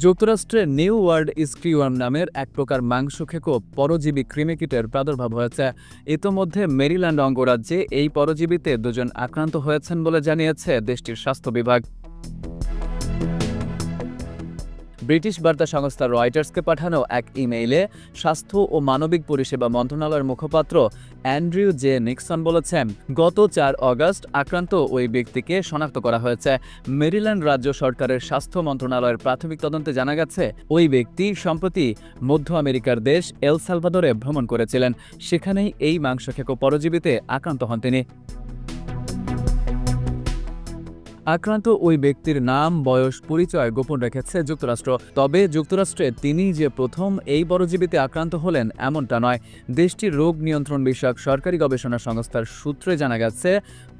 যুক্তরাষ্ট্রে new world স্ক্রিওয়ার্ম নামের এক প্রকার মাংসখেকো পরজীবী কৃমিকীটের প্রাদুর্ভাব হয়েছে। ইতোমধ্যে মেরিল্যান্ড অঙ্গরাজ্যে এই পরজীবীতে 2 জন আক্রান্ত হয়েছেন বলে জানিয়েছে দেশটির স্বাস্থ্য বিভাগ। ব্রিটিশ বার্তা সংস্থা রয়টার্সকে পাঠানো এক ইমেইলে স্বাস্থ্য ও মানবিক পরিষেবা মন্ত্রণালয়ের মুখপাত্র অ্যান্ড্রিউ জে নিক্সন বলেছেন, গত 4 অগস্ট আক্রান্ত ওই ব্যক্তিকে শনাক্ত করা হয়েছে। মেরিল্যান্ড রাজ্য সরকারের স্বাস্থ্য মন্ত্রণালয়ের প্রাথমিক তদন্তে জানা গেছে, ওই ব্যক্তি সম্প্রতি মধ্য আমেরিকার দেশ এল সালভাদরে ভ্রমণ করেছিলেন। সেখানেই এই মাংসখেকো পরজীবীতে আক্রান্ত হন তিনি। আক্রান্ত ওই ব্যক্তির নাম, বয়স, পরিচয় গোপন রেখেছে যুক্তরাষ্ট্র। তবে যুক্তরাষ্ট্রে তিনি যে প্রথম এই পরজীবীতে আক্রান্ত হলেন এমনটা নয়। দেশটির রোগ নিয়ন্ত্রণ বিষয়ক সরকারি গবেষণা সংস্থার সূত্রে জানা গেছে,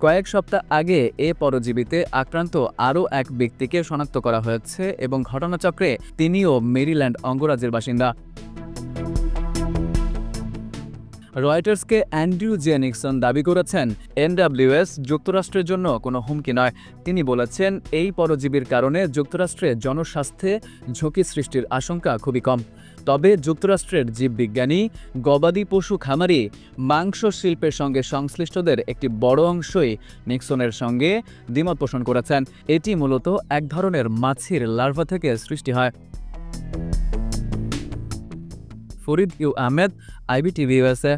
কয়েক সপ্তাহ আগে এ পরজীবীতে আক্রান্ত আরও এক ব্যক্তিকে শনাক্ত করা হয়েছে এবং ঘটনাচক্রে তিনিও মেরিল্যান্ড অঙ্গরাজ্যের বাসিন্দা। রয়টার্সকে অ্যান্ড্রিউ জে নিক্সন দাবি করেছেন, এনডব্লিউএস যুক্তরাষ্ট্রের জন্য কোনো হুমকি নয়। তিনি বলেছেন, এই পরজীবীর কারণে যুক্তরাষ্ট্রে জনস্বাস্থ্যে ঝুঁকি সৃষ্টির আশঙ্কা খুবই কম। তবে যুক্তরাষ্ট্রের জীববিজ্ঞানী, গবাদি পশু খামারি, মাংস শিল্পের সঙ্গে সংশ্লিষ্টদের একটি বড় অংশই নিক্সনের সঙ্গে দ্বিমত পোষণ করেছেন। এটি মূলত এক ধরনের মাছির লার্ভা থেকে সৃষ্টি হয়। Farid U Ahmed, IBTV USA।